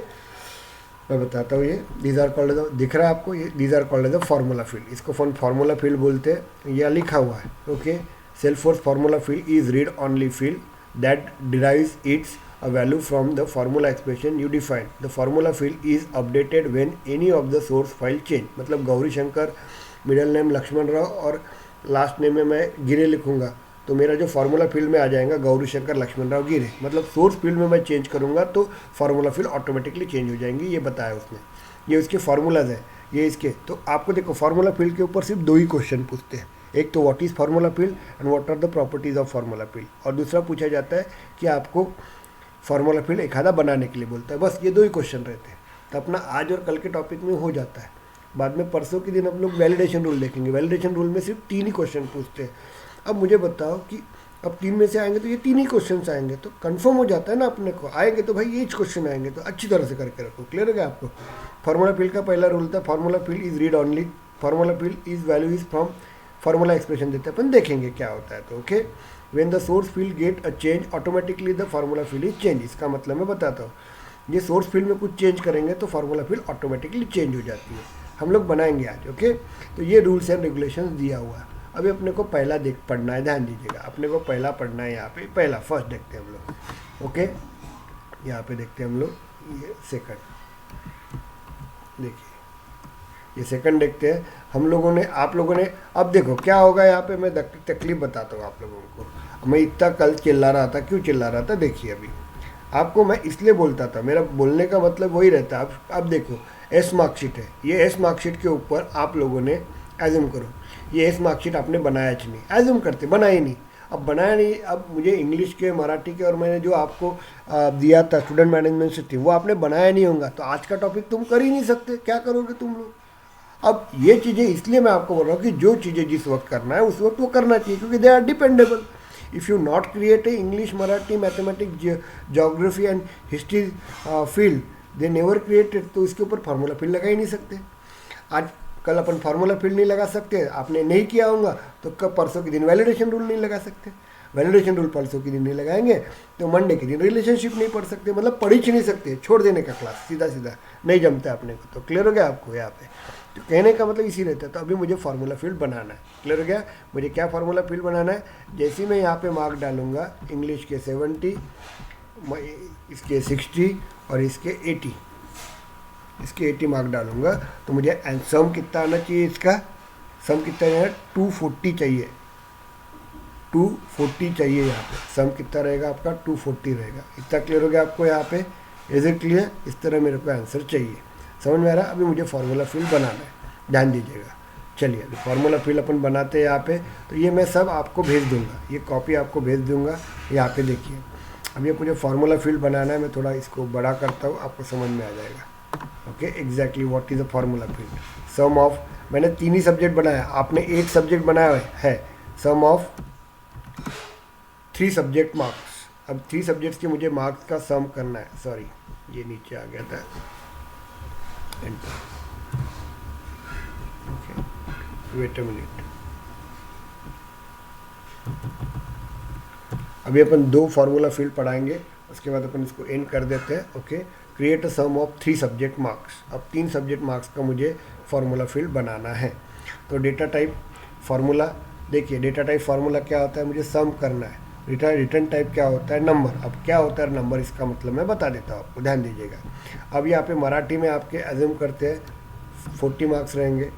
मैं बताता हूँ ये दीज आर कॉल्ड, दिख रहा है आपको, ये these are called as formula field, इसको फार्मूला फील्ड बोलते हैं, यह लिखा हुआ है। Okay, Salesforce formula field is read only field that derives its a value from the formula expression you define. The formula field is updated when any of the source file change. मतलब Gauri Shankar, middle name Lakshman Rao और last name में मैं गिरे लिखूंगा तो मेरा जो formula field में आ जाएगा गौरी शंकर लक्ष्मण राव गिरे, मतलब सोर्स फील्ड में मैं चेंज करूंगा तो फार्मूला फील्ड ऑटोमेटिकली चेंज हो जाएंगी, ये बताया उसने। ये उसके फार्मूलाज है, ये इसके। तो आपको देखो फार्मूला फील्ड के ऊपर सिर्फ 2 ही क्वेश्चन पूछते हैं, एक तो what is formula field and what are the properties of formula field, और दूसरा पूछा जाता है कि आपको फार्मूला फील्ड एक आधा बनाने के लिए बोलता है। बस ये 2 ही क्वेश्चन रहते हैं, तो अपना आज और कल के टॉपिक में हो जाता है। बाद में परसों के दिन हम लोग वैलिडेशन रूल देखेंगे, वैलिडेशन रूल में सिर्फ 3 ही क्वेश्चन पूछते हैं। अब मुझे बताओ कि अब 3 में से आएंगे तो ये 3 ही क्वेश्चन आएंगे, तो कंफर्म हो जाता है ना अपने को, आएंगे तो भाई ये क्वेश्चन आएंगे, तो अच्छी तरह से करके रखो। क्लियर हो गया आपको? फार्मूला फील्ड का पहला रूल था, formula field is read only, formula field is value is from formula expression देते हैं अपन, देखेंगे क्या होता है। तो okay, when the source field get a change automatically the formula field is change। इसका मतलब मैं बताता हूँ, ये सोर्स फील्ड में कुछ चेंज करेंगे तो फार्मूला फील्ड ऑटोमेटिकली चेंज हो जाती है, हम लोग बनाएंगे आज। ओके, तो ये रूल्स एंड रेगुलेशंस दिया हुआ है। अभी अपने को पहला पढ़ना है, ध्यान दीजिएगा, अपने को पहला पढ़ना है। यहाँ पे पहला फर्स्ट देखते हैं हम लोग। ओके, यहाँ पे देखते हैं हम लोग, ये सेकंड, देखिए ये सेकंड देखते हैं हम लोगों ने, आप लोगों ने। अब देखो क्या होगा, यहाँ पे मैं तकलीफ बताता हूँ आप लोगों को। मैं इतना कल चिल्ला रहा था, क्यों चिल्ला रहा था देखिए। अभी आपको मैं इसलिए बोलता था, मेरा बोलने का मतलब वही रहता है। अब देखो एस मार्कशीट है, ये एस मार्कशीट के ऊपर आप लोगों ने एज्यूम करो, ये एस मार्कशीट आपने बनाया कि नहीं, एज्यूम करते बनाई नहीं। अब बनाया नहीं, अब मुझे इंग्लिश के, मराठी के और मैंने जो आपको दिया था स्टूडेंट मैनेजमेंट सिस्टम, वो आपने बनाया नहीं होगा, तो आज का टॉपिक तुम कर ही नहीं सकते, क्या करोगे तुम लोग। अब ये चीज़ें इसलिए मैं आपको बोल रहा हूँ कि जो चीज़ें जिस वक्त करना है उस वक्त वो करना चाहिए, क्योंकि they are dependable. If you not create a English, Marathi, mathematics, geography and history field, they never created, तो इसके ऊपर फार्मूला फील्ड लगा ही नहीं सकते। आज कल अपन फार्मूला फील्ड नहीं लगा सकते, आपने नहीं किया होगा तो कब परसों के दिन वैलिडेशन रूल नहीं लगा सकते, वैलिडेशन रूल परसों के दिन नहीं लगाएंगे तो मंडे के दिन रिलेशनशिप नहीं पढ़ सकते, मतलब पढ़ ही नहीं सकते, छोड़ देने का क्लास, सीधा सीधा नहीं जमता अपने को। तो क्लियर हो गया आपको यहाँ पे? तो कहने का मतलब इसी रहता है। तो अभी मुझे फार्मूला फील्ड बनाना है, क्लियर हो गया? मुझे क्या फार्मूला फील्ड बनाना है, जैसे मैं यहाँ पे मार्क डालूंगा, इंग्लिश के 70, इसके 60 और इसके 80, इसके 80 मार्क डालूंगा, तो मुझे सम कितना आना चाहिए, इसका सम कितना है 240 चाहिए, 240 चाहिए। यहाँ पे सम कितना रहेगा आपका 240 रहेगा। इतना क्लियर हो गया आपको यहाँ पे? Is it clear? इस तरह मेरे को आंसर चाहिए, समझ में आ रहा है? अभी मुझे फार्मूला फील्ड बनाना है, ध्यान दीजिएगा। चलिए अभी फार्मूला फील्ड अपन बनाते हैं यहाँ पे, तो ये मैं सब आपको भेज दूंगा, ये कॉपी आपको भेज दूंगा। यहाँ पे देखिए, अब ये मुझे फार्मूला फील्ड बनाना है, मैं थोड़ा इसको बड़ा करता हूँ, आपको समझ में आ जाएगा। Okay, exactly what is a formula field, sum of, मैंने 3 ही सब्जेक्ट बनाया, आपने 1 सब्जेक्ट बनाया है, सम ऑफ 3 सब्जेक्ट मार्क्स। अब 3 सब्जेक्ट्स के मुझे मार्क्स का सम करना है, सॉरी ये नीचे आ गया था, ओके वेट अ मिनट। अभी अपन 2 फार्मूला फील्ड पढ़ाएंगे, उसके बाद अपन इसको एंड कर देते हैं। Okay, create a sum of 3 subject marks. अब 3 सब्जेक्ट मार्क्स का मुझे फार्मूला फील्ड बनाना है। तो डेटा टाइप फार्मूला, देखिए डेटा टाइप फार्मूला क्या होता है, मुझे सम करना है। रिटर्न टाइप क्या होता है, नंबर। अब क्या होता है नंबर, इसका मतलब मैं बता देता हूँ आपको, ध्यान दीजिएगा। अब यहाँ पे मराठी में आपके एज्यूम करते हैं 40 मार्क्स रहेंगे,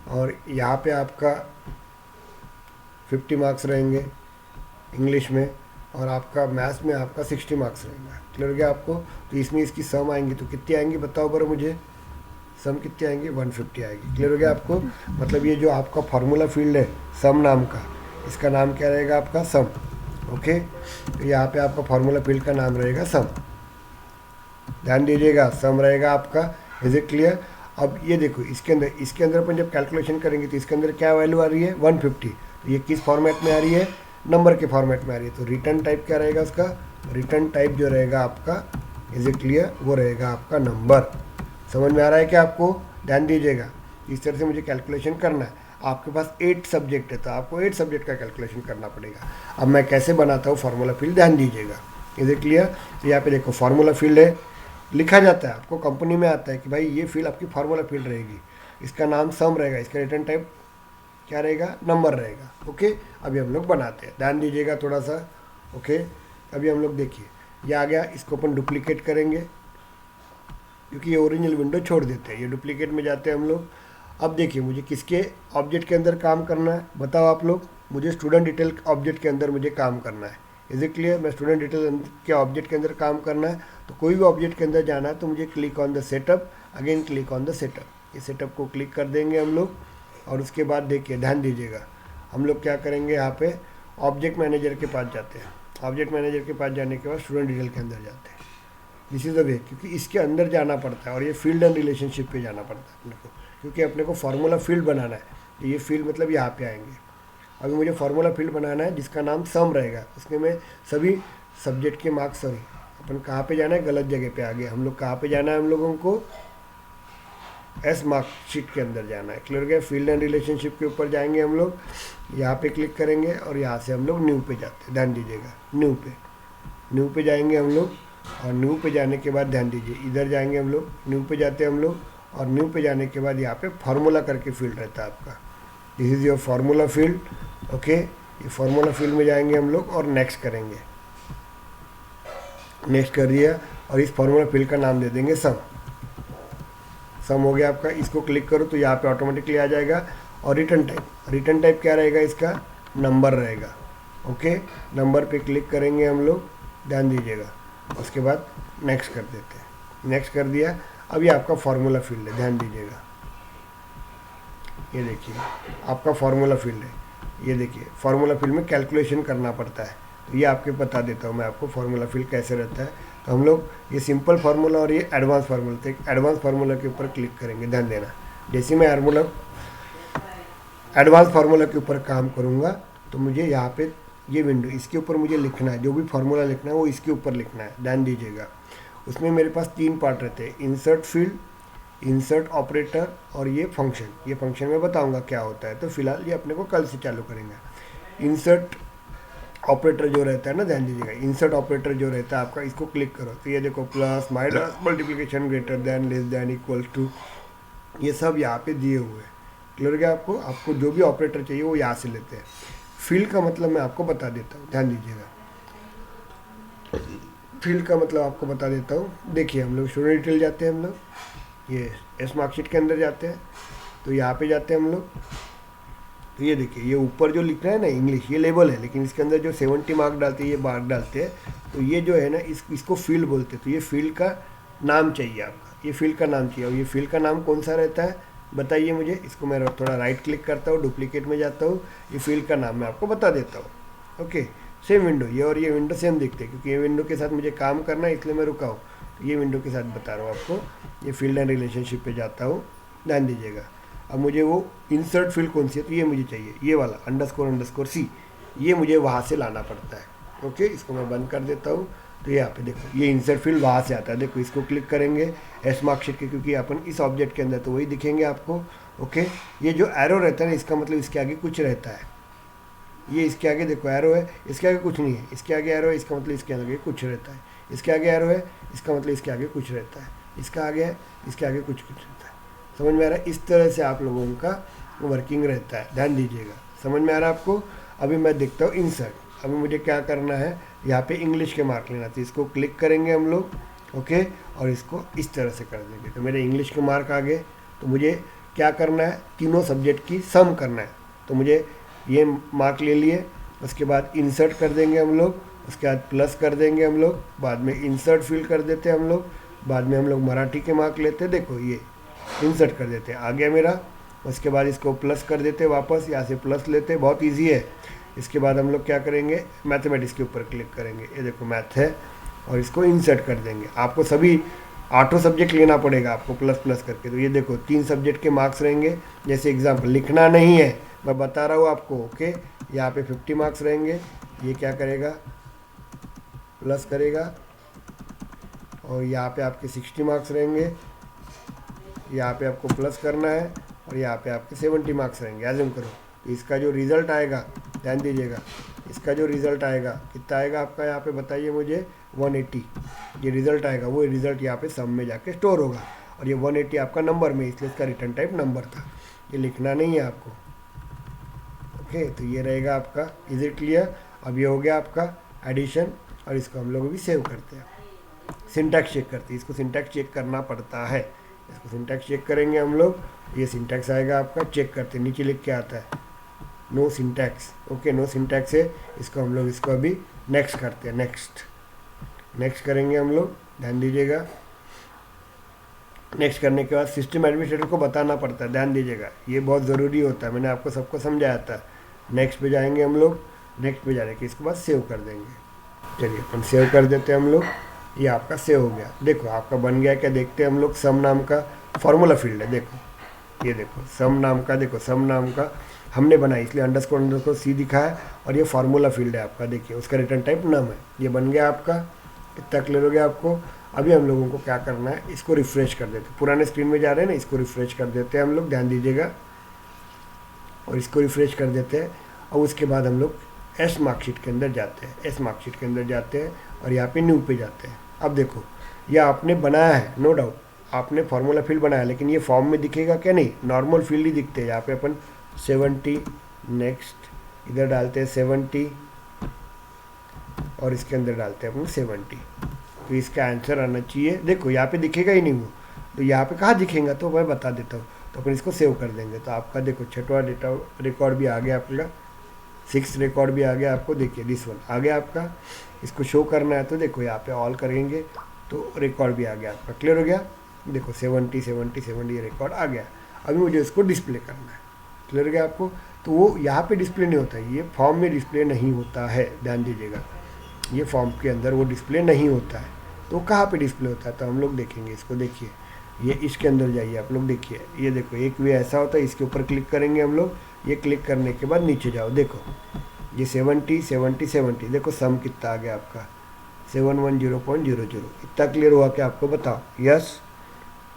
और यहाँ पे आपका 50 मार्क्स रहेंगे इंग्लिश में, और आपका मैथ्स में आपका 60 मार्क्स रहेगा। क्लियर हो गया आपको? तो इसमें इसकी सम आएंगी, तो कितनी आएंगी बताओ बरो मुझे, सम कितनी आएंगी, 150 आएगी। क्लियर हो गया आपको? मतलब ये जो आपका फार्मूला फील्ड है सम नाम का, इसका नाम क्या रहेगा आपका, सम। ओके, तो यहाँ पे आपका फार्मूला फील्ड का नाम रहेगा सम, ध्यान दीजिएगा, सम रहेगा आपका। Is it clear? अब ये देखो, इसके अंदर अपन जब कैलकुलेशन करेंगे तो इसके अंदर क्या वैल्यू आ रही है, 150। तो ये किस फॉर्मेट में आ रही है, नंबर के फॉर्मेट में आ रही है। तो रिटर्न टाइप क्या रहेगा उसका, रिटर्न टाइप जो रहेगा आपका, इज इट क्लियर, वो रहेगा आपका नंबर। समझ में आ रहा है क्या आपको, ध्यान दीजिएगा। इस तरह से मुझे कैलकुलेशन करना है। आपके पास 8 सब्जेक्ट है तो आपको 8 सब्जेक्ट का कैलकुलेशन करना पड़ेगा। अब मैं कैसे बनाता हूँ फार्मूला फील्ड, ध्यान दीजिएगा। Is it clear. तो यहाँ पे देखो फार्मूला फील्ड है, लिखा जाता है, आपको कंपनी में आता है कि भाई ये फील्ड आपकी फार्मूला फील्ड रहेगी, इसका नाम सम रहेगा, इसका रिटर्न टाइप क्या रहेगा, नंबर रहेगा। ओके, अभी हम लोग बनाते हैं, ध्यान दीजिएगा थोड़ा सा। ओके, अभी हम लोग देखिए ये आ गया, इसको अपन डुप्लीकेट करेंगे क्योंकि ये ओरिजिनल विंडो छोड़ देते हैं, ये डुप्लीकेट में जाते हैं हम लोग। अब देखिए मुझे किसके ऑब्जेक्ट के अंदर काम करना है, बताओ आप लोग। मुझे स्टूडेंट डिटेल ऑब्जेक्ट के अंदर मुझे काम करना है। इज इट क्लियर, मैं स्टूडेंट डिटेल के ऑब्जेक्ट के अंदर काम करना है। तो कोई भी ऑब्जेक्ट के अंदर जाना है तो मुझे click on the setup, again click on the setup. ये सेटअप को क्लिक कर देंगे हम लोग और उसके बाद देखिए ध्यान दीजिएगा, हम लोग क्या करेंगे, यहाँ पे ऑब्जेक्ट मैनेजर के पास जाते हैं। ऑब्जेक्ट मैनेजर के पास जाने के बाद स्टूडेंट डिटेल के अंदर जाते हैं। दिस इज़ द वे, क्योंकि इसके अंदर जाना पड़ता है और ये फील्ड एंड रिलेशनशिप पे जाना पड़ता है अपने को, क्योंकि अपने को फार्मूला फील्ड बनाना है। तो ये फील्ड मतलब यहाँ पे आएंगे। अभी मुझे फार्मूला फील्ड बनाना है जिसका नाम सम रहेगा, उसमें मैं सभी सब्जेक्ट के मार्क्स, सॉरी अपन कहाँ पे जाना है, गलत जगह पे आ गए हम लोग। कहाँ पे जाना है हम लोगों को, एस मार्कशीट के अंदर जाना है। क्लियर गया, फील्ड एंड रिलेशनशिप के ऊपर जाएंगे हम लोग, यहाँ पे क्लिक करेंगे और यहाँ से हम लोग न्यू पे जाते हैं। ध्यान दीजिएगा, न्यू पे जाएंगे हम लोग और न्यू पे जाने के बाद ध्यान दीजिए इधर जाएंगे हम लोग, न्यू पे जाते हैं हम लोग और न्यू पे जाने के बाद यहाँ पे फार्मूला करके फील्ड रहता है आपका। This is your formula field. Okay, ये फार्मूला फील्ड में जाएंगे हम लोग और नेक्स्ट करेंगे। नेक्स्ट कर दिया और इस फार्मूला फील्ड का नाम दे देंगे सम। सम हो गया आपका। इसको क्लिक करो तो यहाँ पे ऑटोमेटिकली आ जाएगा। और रिटर्न टाइप क्या रहेगा इसका, नंबर रहेगा। ओके, नंबर पे क्लिक करेंगे हम लोग, ध्यान दीजिएगा। उसके बाद नेक्स्ट कर देते हैं। नेक्स्ट कर दिया। अब ये आपका फार्मूला फील्ड है, ध्यान दीजिएगा। ये देखिए आपका फार्मूला फील्ड है। ये देखिए फार्मूला फील्ड में कैलकुलेशन करना पड़ता है। तो ये आपके बता देता हूँ मैं आपको फार्मूला फील्ड कैसे रहता है। तो हम लोग ये सिंपल फार्मूला और ये एडवांस फार्मूला, तो एडवांस फार्मूला के ऊपर क्लिक करेंगे। ध्यान देना, जैसे मैं एडवांस फार्मूला के ऊपर काम करूँगा तो मुझे यहाँ पे ये विंडो, इसके ऊपर मुझे लिखना है, जो भी फार्मूला लिखना है वो इसके ऊपर लिखना है। ध्यान दीजिएगा, उसमें मेरे पास 3 पार्ट रहते हैं, इंसर्ट फील्ड, इंसर्ट ऑपरेटर और ये फंक्शन। ये फंक्शन मैं बताऊंगा क्या होता है। तो फिलहाल ये अपने को कल से चालू करेंगे। इंसर्ट ऑपरेटर जो रहता है ना, ध्यान दीजिएगा, इंसर्ट ऑपरेटर जो रहता है आपका, इसको क्लिक करो तो ये देखो plus, minus, multiplication, greater than, less than, equal to, ये सब यहाँ पे दिए हुए हैं। क्लियर गया आपको जो भी ऑपरेटर चाहिए वो यहाँ से लेते हैं। फील्ड का मतलब मैं आपको बता देता हूँ, ध्यान दीजिएगा। फील्ड का मतलब आपको बता देता हूँ। देखिए हम लोग स्टूडेंट डिटेल जाते हैं, हम लोग ये एस मार्कशीट के अंदर जाते हैं। तो यहाँ पे जाते हैं हम लोग। तो ये देखिए ये ऊपर जो लिख रहा है ना इंग्लिश, ये लेबल है, लेकिन इसके अंदर जो 70 मार्क डालते हैं, ये मार्क डालते हैं। तो ये जो है ना इसको फील्ड बोलते हैं। तो ये फील्ड का नाम चाहिए आपका, ये फील्ड का नाम चाहिए। और ये फील्ड का नाम कौन सा रहता है बताइए मुझे। इसको मैं थोड़ा राइट क्लिक करता हूँ, डुप्लीकेट में जाता हूँ, ये फील्ड का नाम मैं आपको बता देता हूँ। ओके, सेम विंडो, ये और ये विंडो सेम दिखते हैं क्योंकि ये विंडो के साथ मुझे काम करना है, इसलिए मैं रुका हूँ। तो ये विंडो के साथ बता रहा हूँ आपको। ये फील्ड एंड रिलेशनशिप पे जाता हूँ, ध्यान दीजिएगा। अब मुझे वो इंसर्ट फील्ड कौन सी है, तो ये मुझे चाहिए, ये वाला __C, ये मुझे वहाँ से लाना पड़ता है। ओके, इसको मैं बंद कर देता हूँ। तो यहाँ पे देखो ये इंसर्ट फील्ड वहाँ से आता है। देखो इसको क्लिक करेंगे एस मार्कशीट के, क्योंकि अपन इस ऑब्जेक्ट के अंदर, तो वही दिखेंगे आपको। ओके, ये जो एरो रहता है ना, इसका मतलब इसके आगे कुछ रहता है। ये इसके आगे देखो एरो है, इसके आगे कुछ नहीं है, इसके आगे एरो है, इसका मतलब इसके आगे कुछ रहता है। इसके आगे एरो है, इसका मतलब इसके आगे कुछ रहता है। इसका आगे है, इसके आगे कुछ रहता है। समझ में आ रहा है? इस तरह से आप लोगों का वर्किंग रहता है, ध्यान दीजिएगा। समझ में आ रहा है आपको? अभी मैं देखता हूँ इंसर्ट। अभी मुझे क्या करना है, यहाँ पे इंग्लिश के मार्क लेना था, इसको क्लिक करेंगे हम लोग। ओके, और इसको इस तरह से कर देंगे तो मेरे इंग्लिश के मार्क आ गए। तो मुझे क्या करना है, तीनों सब्जेक्ट की सम करना है। तो मुझे ये मार्क ले लिए, उसके बाद इंसर्ट कर देंगे हम लोग, उसके बाद प्लस कर देंगे हम लोग, बाद में इंसर्ट फील्ड कर देते हैं हम लोग, बाद में हम लोग मराठी के मार्क लेते हैं। देखो ये इंसर्ट कर देते हैं, आ गया मेरा। उसके बाद इसको प्लस कर देते हैं, वापस यहाँ से प्लस लेते हैं, बहुत ईजी है। इसके बाद हम लोग क्या करेंगे, मैथमेटिक्स के ऊपर क्लिक करेंगे, ये देखो मैथ है, और इसको इंसर्ट कर देंगे। आपको सभी 8 सब्जेक्ट लेना पड़ेगा आपको प्लस प्लस करके। तो ये देखो 3 सब्जेक्ट के मार्क्स रहेंगे। जैसे एग्जाम्पल लिखना नहीं है मैं बता रहा हूँ आपको। ओके, यहाँ पे 50 मार्क्स रहेंगे, ये क्या करेगा, प्लस करेगा, और यहाँ पे आपके 60 मार्क्स रहेंगे, यहाँ पे आपको प्लस करना है, और यहाँ पे आपके 70 मार्क्स रहेंगे। एज्यूम करो, तो इसका जो रिज़ल्ट आएगा, ध्यान दीजिएगा, इसका जो रिज़ल्ट आएगा कितना आएगा आपका, यहाँ पे बताइए मुझे, 180 ये रिज़ल्ट आएगा। वो रिज़ल्ट यहाँ पे सम में जाके स्टोर होगा, और ये 180 आपका नंबर में, इसलिए इसका रिटर्न टाइप नंबर था, ये लिखना नहीं है आपको। ओके, तो ये रहेगा आपका। Is it clear? अब ये हो गया आपका एडिशन, और इसको हम लोग अभी सेव करते हैं, सिंटैक्स चेक करते हैं। इसको सिंटैक्स चेक करना पड़ता है, इसको सिंटैक्स चेक करेंगे हम लोग। ये सिंटैक्स आएगा आपका, चेक करते हैं, नीचे लिख के आता है no syntax. Okay, no syntax है, इसको हम लोग इसको अभी नेक्स्ट करते हैं। नेक्स्ट करेंगे हम लोग, ध्यान दीजिएगा। नेक्स्ट करने के बाद सिस्टम एडमिनिस्ट्रेटर को बताना पड़ता है, ध्यान दीजिएगा, ये बहुत ज़रूरी होता है, मैंने आपको सबको समझाया था। नेक्स्ट पे जाएंगे हम लोग, नेक्स्ट पे जाने के इसके बाद सेव कर देंगे। चलिए अपन सेव कर देते हैं हम लोग, ये आपका सेव हो गया। देखो आपका बन गया क्या, देखते हैं हम लोग। सम नाम का फॉर्मूला फील्ड है, देखो ये देखो सम नाम का, देखो सम नाम का हमने बनाया, इसलिए अंडरस्कोर सी दिखा है, और ये फार्मूला फील्ड है आपका। देखिए उसका रिटर्न टाइप नम है। ये बन गया आपका, कितना क्लियर हो गया आपको। अभी हम लोगों को क्या करना है, इसको रिफ्रेश कर देते हैं। पुराने स्क्रीन में जा रहे हैं ना, इसको रिफ्रेश कर देते हैं हम लोग, ध्यान दीजिएगा, और इसको रिफ्रेश कर देते हैं। और उसके बाद हम लोग एस मार्कशीट के अंदर जाते हैं, एस मार्कशीट के अंदर जाते हैं, और यहाँ पे न्यू पे जाते हैं। अब देखो ये आपने बनाया है, नो डाउट आपने फार्मूला फील्ड बनाया, लेकिन ये फॉर्म में दिखेगा क्या, नहीं, नॉर्मल फील्ड ही दिखते हैं। यहाँ पे अपन 70 नेक्स्ट, इधर डालते हैं 70, और इसके अंदर डालते हैं अपन 70। तो इसका आंसर आना चाहिए, देखो यहाँ पे दिखेगा ही नहीं वो, तो यहाँ पे कहाँ दिखेगा, तो मैं बता देता हूँ। तो अपन इसको सेव कर देंगे, तो आपका देखो 6वां डेटा रिकॉर्ड भी आ गया आपका, 6 रिकॉर्ड भी आ गया आपको। देखिए दिस वन आ गया आपका, इसको शो करना है तो देखो यहाँ पे ऑल करेंगे तो रिकॉर्ड भी आ गया आपका। क्लियर हो गया, देखो 70 70 70 ये रिकॉर्ड आ गया। अभी मुझे इसको डिस्प्ले करना है। क्लियर हो गया आपको। तो वो यहाँ पे डिस्प्ले नहीं होता है, ये फॉर्म में डिस्प्ले नहीं होता है, ध्यान दीजिएगा, ये फॉर्म के अंदर वो डिस्प्ले नहीं होता है। तो कहाँ पे डिस्प्ले होता है, तो हम लोग देखेंगे इसको। देखिए ये इसके अंदर जाइए आप लोग, देखिए ये देखो एक वे ऐसा होता है, इसके ऊपर क्लिक करेंगे हम लोग। ये क्लिक करने के बाद नीचे जाओ, देखो ये 70 70 70, देखो सम कितना आ गया आपका 710.00। इतना क्लियर हुआ क्या आपको, बताओ। यस,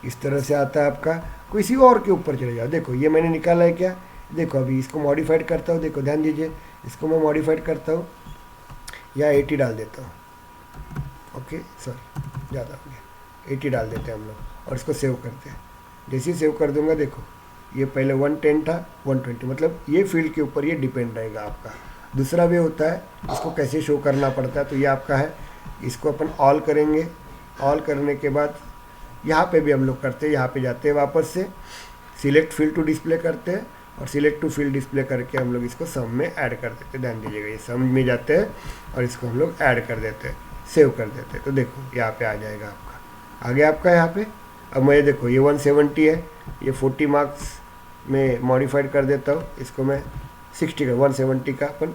इस तरह से आता है आपका। किसी और के ऊपर चले जाओ, देखो ये मैंने निकाला है क्या, देखो अभी इसको मॉडिफाइड करता हूँ, देखो ध्यान दीजिए, इसको मैं मॉडिफाइड करता हूँ, या 80 डाल देता हूँ। ओके सॉरी ज़्यादा हो गया, 80 डाल देते हैं हम लोग, और इसको सेव करते हैं। जैसे ही सेव कर दूंगा, देखो ये पहले 110 था, 120, मतलब ये फील्ड के ऊपर ये डिपेंड रहेगा आपका। दूसरा वे होता है, इसको कैसे शो करना पड़ता है, तो ये आपका है, इसको अपन ऑल करेंगे। ऑल करने के बाद यहाँ पे भी हम लोग करते हैं, यहाँ पे जाते हैं वापस से, सिलेक्ट फील्ड टू डिस्प्ले करते हैं, और सिलेक्ट टू फील्ड डिस्प्ले करके हम लोग इसको सम में ऐड कर देते हैं। ध्यान दीजिएगा, ये सम में जाते हैं और इसको हम लोग ऐड कर देते हैं, सेव कर देते हैं। तो देखो यहाँ पे आ जाएगा आपका, आ गया आपका यहाँ पे। अब मैं देखो ये 170 है, ये 40 मार्क्स में मॉडिफाइड कर देता हूँ, इसको मैं 60 का, 170 का अपन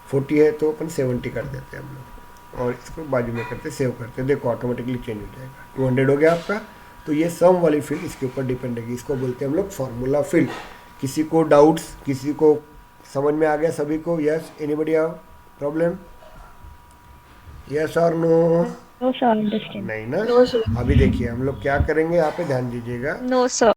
40 है तो अपन 70 कर देते हैं हम लोग, और इसको बाजू में करते सेव करते हैं। देखो ऑटोमेटिकली चेंज हो जाएगा, 200 हो गया आपका। तो ये सम वाली फील्ड इसके ऊपर डिपेंड रहेगी, इसको बोलते हैं हम लोग फार्मूला फील्ड। किसी को डाउट्स, किसी को समझ में आ गया सभी को? Yes, anybody have problem? Yes और नो? No sir, understand. नहीं ना। No sir. अभी देखिए हम लोग क्या करेंगे, यहाँ पे ध्यान दीजिएगा। No sir.